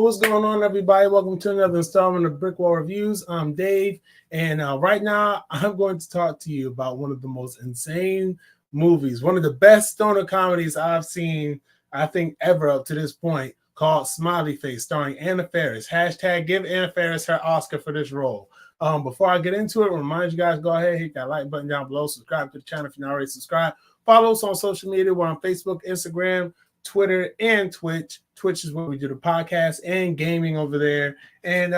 what's going on, everybody? Welcome to another installment of BrickWall Reviews. I'm Dave, and right now I'm going to talk to you about one of the most insane movies, one of the best stoner comedies I've seen, I think, ever up to this point, called Smiley Face, starring Anna Farris. Hashtag give Anna Farris her Oscar for this role. Before I get into it, remind you guys, go ahead, hit that like button down below, subscribe to the channel if you're not already subscribed. Follow us on social media. We're on Facebook, Instagram, Twitter, and Twitch. Twitch is where we do the podcast and gaming over there. And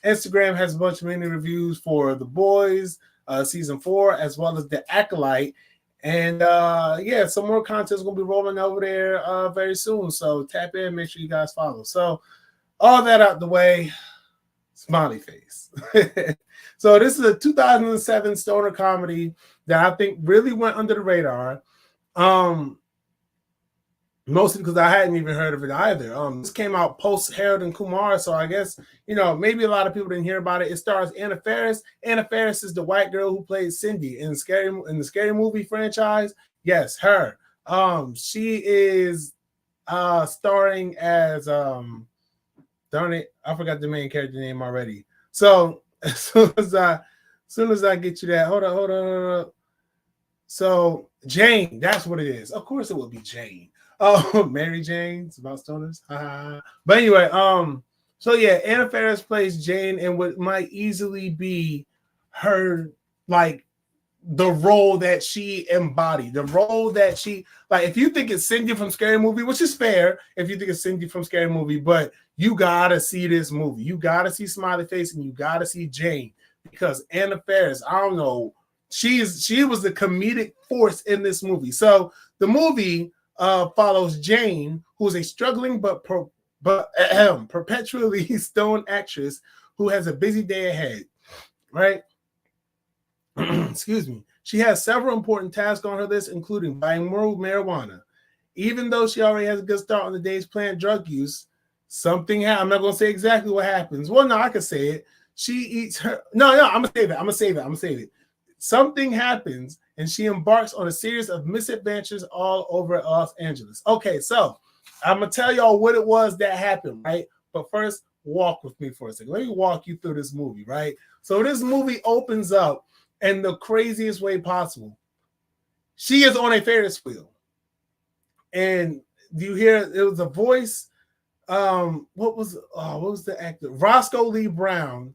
Instagram has a bunch of mini reviews for The Boys, season 4, as well as The Acolyte. And yeah, some more content is going to be rolling over there very soon. So tap in, make sure you guys follow. So all that out the way, Smiley Face. So this is a 2007 stoner comedy that I think really went under the radar. Mostly because I hadn't even heard of it either. This came out post Harold and Kumar, so I guess, you know, maybe a lot of people didn't hear about it. It stars Anna Farris. Anna Farris is the white girl who played Cindy in the Scary Movie franchise. Yes, her. She is starring as darn it, I forgot the main character name already. So as soon as I get you that, hold on. So Jane, that's what it is. Of course it would be Jane. Oh, Mary Jane's about stoners. But anyway, so yeah, Anna Faris plays Jane in what might easily be her, like, the role that she embodied, the role that she, like, if you think it's Cindy from Scary Movie, which is fair if you think it's Cindy from Scary Movie, but you gotta see this movie. You gotta see Smiley Face and you gotta see Jane, because Anna Faris, I don't know, she was the comedic force in this movie. So the movie follows Jane, who is a struggling but perpetually stoned actress who has a busy day ahead, right? Excuse me. She has several important tasks on her list, including buying more marijuana. Even though she already has a good start on the day's planned drug use, something I'm not going to say exactly what happens. Well, no, I can say it. She eats her. No, I'm going to save it. Something happens, and she embarks on a series of misadventures all over Los Angeles. Okay, so I'm going to tell y'all what it was that happened, right? But first, walk with me for a second. Let me walk you through this movie, right? So this movie opens up in the craziest way possible. She is on a Ferris wheel. And you hear, it was a voice. What was the actor? Roscoe Lee Brown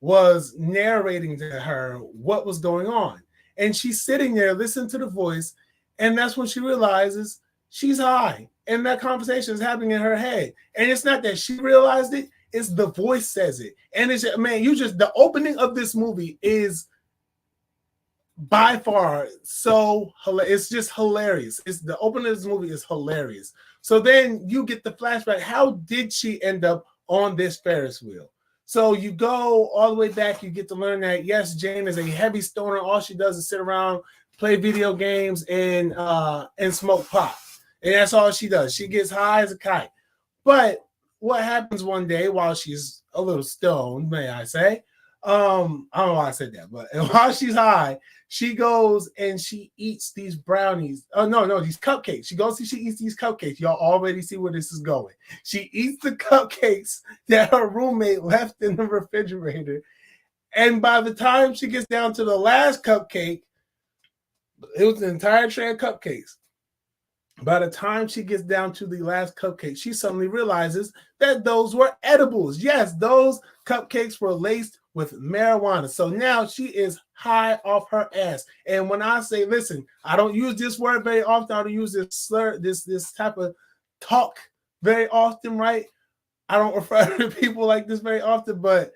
was narrating to her what was going on. And she's sitting there listening to the voice, and that's when she realizes she's high. And that conversation is happening in her head. And it's not that she realized it, it's the voice says it. And it's, man, the opening of this movie is by far so hilarious. It's just hilarious. The opening of this movie is hilarious. So then you get the flashback. How did she end up on this Ferris wheel? So you go all the way back, you get to learn that, yes, Jane is a heavy stoner. All she does is sit around, play video games, and smoke pot. And that's all she does. She gets high as a kite. But what happens one day while she's a little stoned, may I say, I don't know why I said that, but while she's high, she goes and she eats these brownies. Oh, no, these cupcakes. She eats these cupcakes. Y'all already see where this is going. She eats the cupcakes that her roommate left in the refrigerator. And by the time she gets down to the last cupcake, it was an entire tray of cupcakes. By the time she gets down to the last cupcake, she suddenly realizes that those were edibles. Yes, those cupcakes were laced with marijuana. So now she is high off her ass. And when I say, listen, I don't use this word very often. I don't use this slur, this type of talk very often, right? I don't refer to people like this very often, but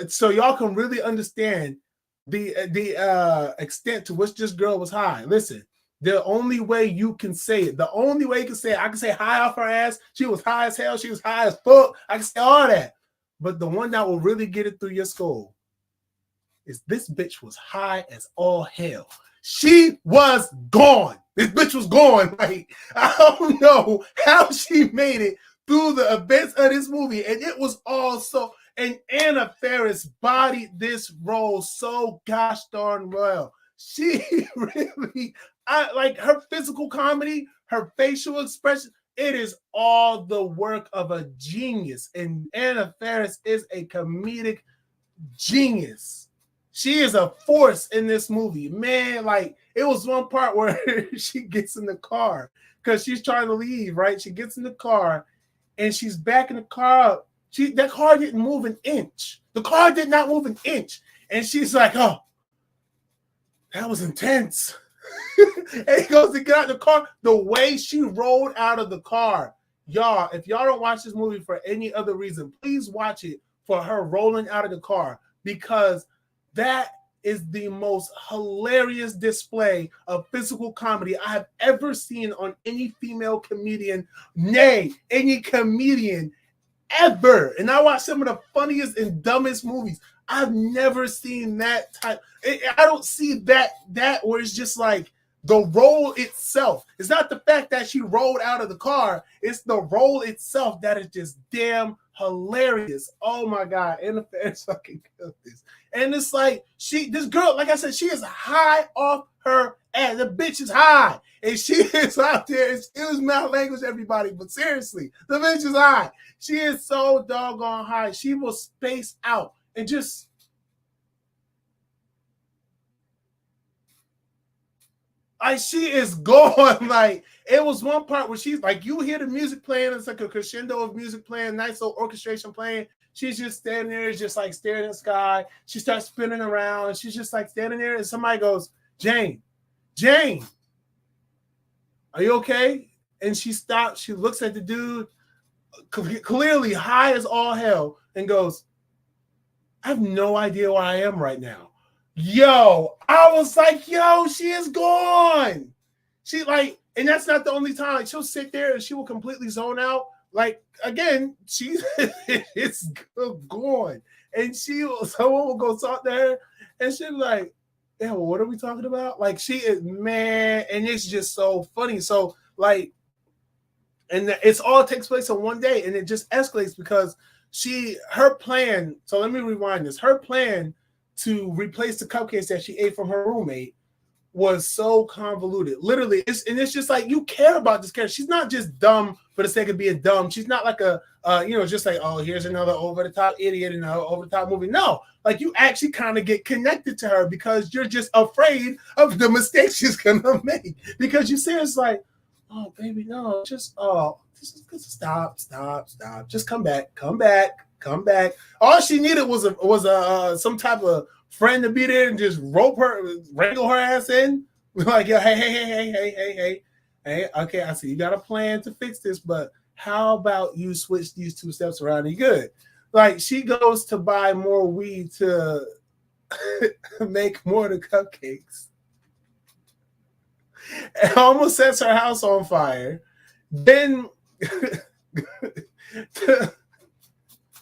so y'all can really understand the extent to which this girl was high. Listen. The only way you can say it, I can say high off her ass. She was high as hell. She was high as fuck. I can say all that. But the one that will really get it through your skull is this bitch was high as all hell. She was gone. This bitch was gone. Like, I don't know how she made it through the events of this movie. And it was all so, and Anna Faris bodied this role so gosh darn well. She really, I like her physical comedy, her facial expression. It is all the work of a genius. And Anna Faris is a comedic genius. She is a force in this movie. Man, like it was one part where she gets in the car because she's trying to leave, right? She gets in the car and she's backing the car up. That car didn't move an inch. The car did not move an inch. And she's like, oh, that was intense. And he goes to get out of the car. The way she rolled out of the car, y'all, if y'all don't watch this movie for any other reason, please watch it for her rolling out of the car, because that is the most hilarious display of physical comedy I have ever seen on any female comedian, nay, any comedian ever. And I watch some of the funniest and dumbest movies. I've never seen that type. I don't see that where it's just like the role itself. It's not the fact that she rolled out of the car. It's the role itself that is just damn hilarious. Oh my God. And the fans fucking killed this. And it's like this girl, like I said, she is high off her ass. The bitch is high. And she is out there. Excuse my language, everybody. But seriously, the bitch is high. She is so doggone high. She will space out and just like she is going. Like it was one part where she's like, you hear the music playing, it's like a crescendo of music playing, nice little orchestration playing. She's just standing there, just like staring at the sky. She starts spinning around, and she's just like standing there, and somebody goes, Jane, are you okay? And she stops, she looks at the dude, clearly high as all hell, and goes, I have no idea where I am right now. Yo, I was like, yo, she is gone. She like, and that's not the only time. Like, she'll sit there and she will completely zone out. Like, again, she's it's gone. And someone will go talk to her and she'll be like, yeah, well, what are we talking about? Like, she is, man, and it's just so funny. So, like, and it's all takes place in one day, and it just escalates because her plan, so let me rewind this. Her plan to replace the cupcakes that she ate from her roommate was so convoluted. Literally, it's just like, you care about this character. She's not just dumb for the sake of being dumb. She's not like a just like, oh, here's another over-the-top idiot in an over-the-top movie. No, like you actually kind of get connected to her because you're just afraid of the mistakes she's gonna make. Because you see it's like, oh baby, no, just stop. Just come back. All she needed was some type of friend to be there and just wrangle her ass in. Like, yo, hey, okay, I see you got a plan to fix this, but how about you switch these two steps around and you're good. Like, she goes to buy more weed to make more of the cupcakes. It almost sets her house on fire. Then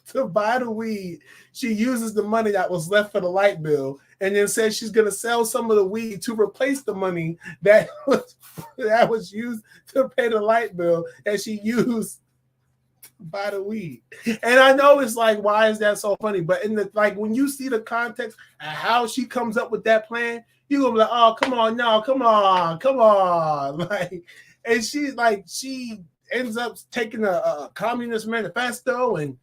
to buy the weed, she uses the money that was left for the light bill and then says she's going to sell some of the weed to replace the money that was used to pay the light bill that she used to buy the weed. And I know it's like, why is that so funny? But when you see the context and how she comes up with that plan, you're going to be like, oh, come on. Like, and she ends up taking a communist manifesto and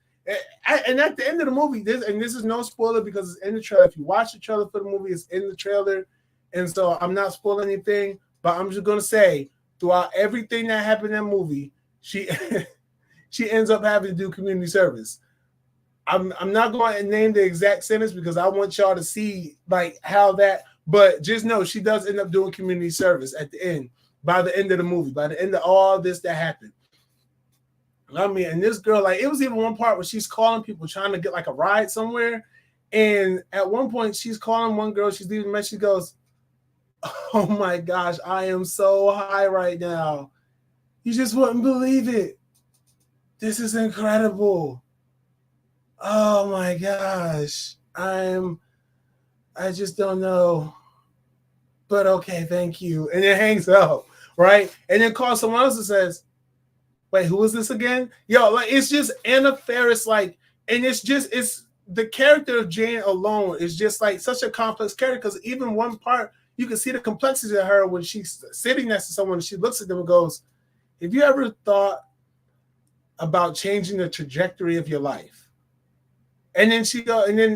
at the end of the movie, this is no spoiler because it's in the trailer. If you watch the trailer for the movie, it's in the trailer. And so I'm not spoiling anything, but I'm just going to say throughout everything that happened in that movie, she ends up having to do community service. I'm not going to name the exact sentence because I want y'all to see like how that, but just know she does end up doing community service at the end, by the end of the movie, by the end of all this that happened. I mean, and this girl, like, it was even one part where she's calling people trying to get like a ride somewhere. And at one point, she's calling one girl, she's leaving a message. She goes, oh my gosh, I am so high right now. You just wouldn't believe it. This is incredible. Oh my gosh. I just don't know. But okay, thank you. And it hangs up, right? And then calls someone else and says, wait, who is this again? Yo, like, it's just Anna Faris, like, and it's the character of Jane alone is just like such a complex character because even one part, you can see the complexity of her when she's sitting next to someone and she looks at them and goes, have you ever thought about changing the trajectory of your life? And then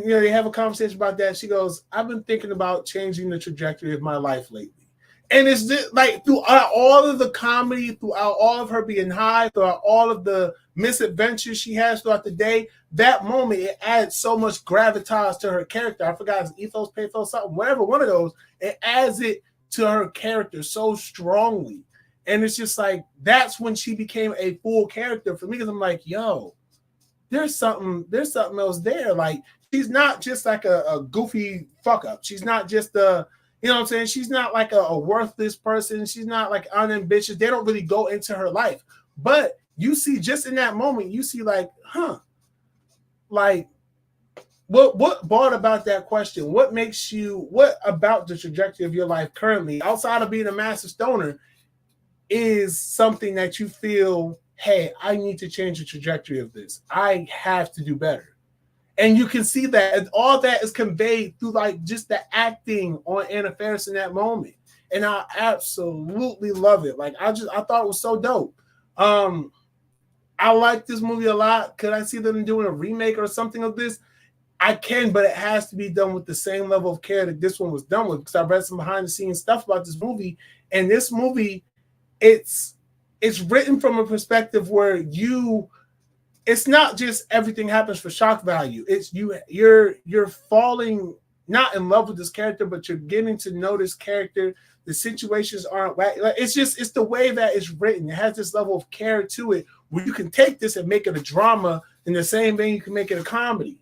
they have a conversation about that. She goes, I've been thinking about changing the trajectory of my life lately. And it's just like throughout all of the comedy, throughout all of her being high, throughout all of the misadventures she has throughout the day, that moment, it adds so much gravitas to her character. I forgot his ethos, pathos, something, whatever one of those. It adds it to her character so strongly. And it's just like, that's when she became a full character for me. Because I'm like, yo, there's something else there. Like, she's not just like a goofy fuck up. She's not just you know what I'm saying? She's not like a worthless person. She's not like unambitious. They don't really go into her life. But you see, just in that moment, you see like, like what brought about that question? What about the trajectory of your life currently, outside of being a massive stoner, is something that you feel, hey, I need to change the trajectory of this. I have to do better. And you can see that, and all that is conveyed through like just the acting on Anna Faris in that moment. And I absolutely love it. Like I thought it was so dope. I like this movie a lot. Could I see them doing a remake or something of this? I can, but it has to be done with the same level of care that this one was done with. Because I read some behind the scenes stuff about this movie, and this movie, it's written from a perspective where it's not just everything happens for shock value. It's you're falling not in love with this character, but you're getting to know this character. The situations aren't like it's the way that it's written. It has this level of care to it where you can take this and make it a drama in the same vein you can make it a comedy.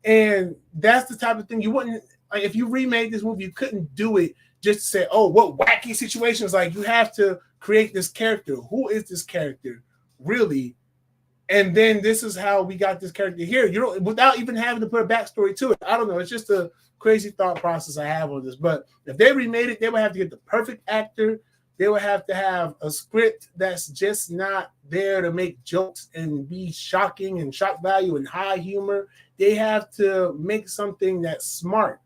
And that's the type of thing you wouldn't like if you remade this movie, you couldn't do it just to say, oh, what wacky situations. Like you have to create this character. Who is this character really? And then this is how we got this character here. You know, without even having to put a backstory to it. I don't know. It's just a crazy thought process I have on this. But if they remade it, they would have to get the perfect actor. They would have to have a script that's just not there to make jokes and be shocking and shock value and high humor. They have to make something that's smart.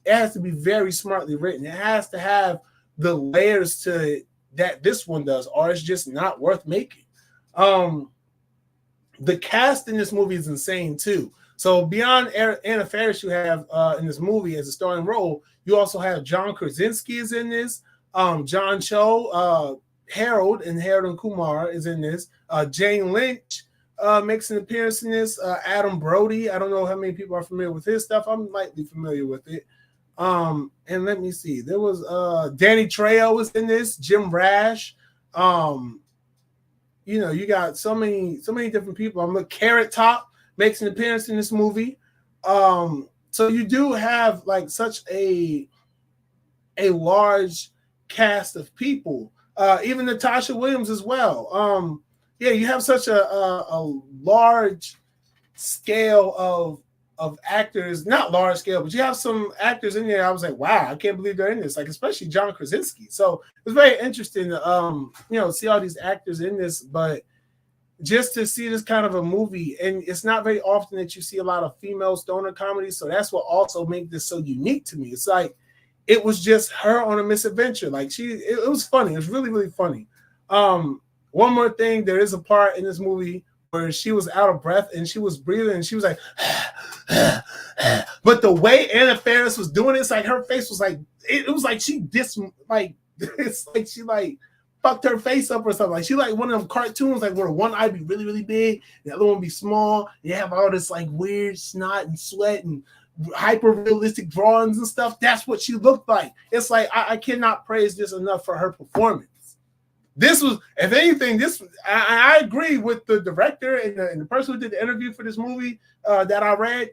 It has to be very smartly written. It has to have the layers to it that this one does, or it's just not worth making. The cast in this movie is insane too. So beyond Anna Faris, you have in this movie as a starring role, you also have John Krasinski is in this. John Cho, Harold and Kumar is in this. Jane Lynch makes an appearance in this. Adam Brody, I don't know how many people are familiar with his stuff. I'm lightly familiar with it. And let me see. There was Danny Trejo was in this. Jim Rash. You know, you got so many different people. Carrot Top makes an appearance in this movie. So you do have like such a large cast of people. Even Natasha Williams as well. Yeah, you have such a large scale of actors, not large scale, but you have some actors in there. I was like, wow, I can't believe they're in this. Like, especially John Krasinski. So it was very interesting to see all these actors in this, but just to see this kind of a movie, and it's not very often that you see a lot of female stoner comedies. So that's what also made this so unique to me. It's like it was just her on a misadventure. Like it was funny. It was really, really funny. One more thing, there is a part in this movie where she was out of breath and she was breathing and she was like, but the way Anna Faris was doing it, it's like her face was like, it was like it's like she like fucked her face up or something. Like she like one of them cartoons, like where one eye be really, really big, the other one be small. You have all this like weird snot and sweat and hyper realistic drawings and stuff. That's what she looked like. It's like I cannot praise this enough for her performance. This was, if anything, I agree with the director and the person who did the interview for this movie that I read.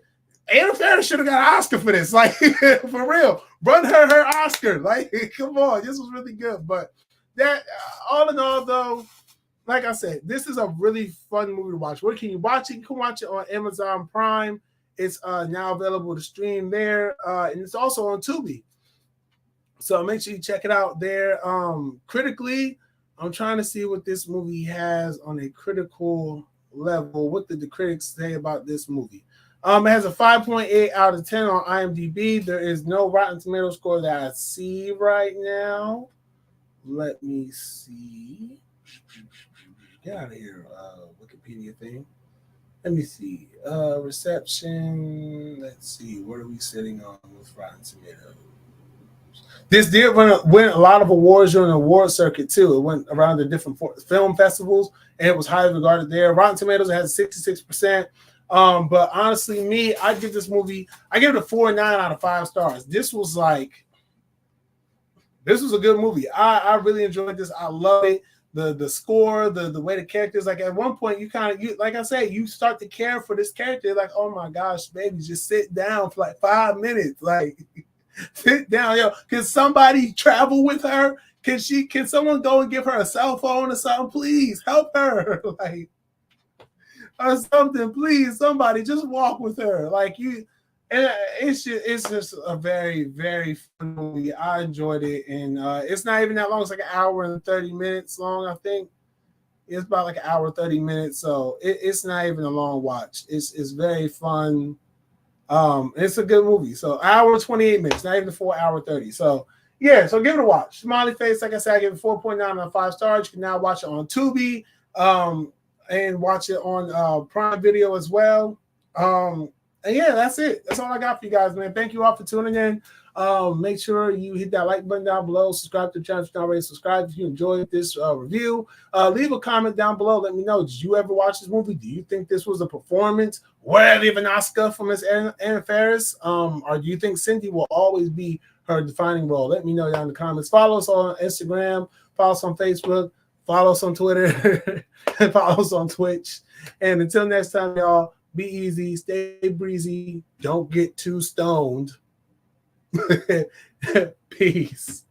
Anna Faris should have got an Oscar for this, like for real. Run her Oscar, like come on, this was really good. But that, all in all, though, like I said, this is a really fun movie to watch. Where can you watch it? You can watch it on Amazon Prime. It's now available to stream there, and it's also on Tubi. So make sure you check it out there. Critically, I'm trying to see what this movie has on a critical level. What did the critics say about this movie? It has a 5.8 out of 10 on IMDb. There is no Rotten Tomato score that I see right now. Let me see. Get out of here, Wikipedia thing. Let me see. Reception. Let's see. What are we sitting on with Rotten Tomatoes? This did win a lot of awards during the award circuit too. It went around the different film festivals, and it was highly regarded there. Rotten Tomatoes has 66%. But honestly, I give this movie, I give it a 4.9 out of 5 stars. This was a good movie. I really enjoyed this. I love it. The score, the way the characters, like at one point you like I say, you start to care for this character, like, oh my gosh, baby, just sit down for like 5 minutes. Like, sit down, yo. Can somebody travel with her? Can someone go and give her a cell phone or something? Please help her. Like, or something, please, somebody just walk with her. Like, you, and it's just a very, very fun movie. I enjoyed it, and it's not even that long. It's like an hour and 30 minutes long, I think. It's about like an hour 30 minutes, so it's not even a long watch. It's very fun. It's a good movie. So hour 28 minutes, not even the 4 hour 30. So yeah, so give it a watch. Smiley Face, like I said, I give it 4.9 out of 5 stars. You can now watch it on Tubi, and watch it on Prime Video as well. And yeah, that's it. That's all I got for you guys, man. Thank you all for tuning in. Make sure you hit that like button down below. Subscribe to the channel if you're not already subscribed. If you enjoyed this review, leave a comment down below. Let me know. Did you ever watch this movie? Do you think this was a performance worthy of an Oscar from Miss Anna Farris? Or do you think Cindy will always be her defining role? Let me know down in the comments. Follow us on Instagram. Follow us on Facebook. Follow us on Twitter. And follow us on Twitch. And until next time, y'all, be easy, stay breezy, don't get too stoned. Peace.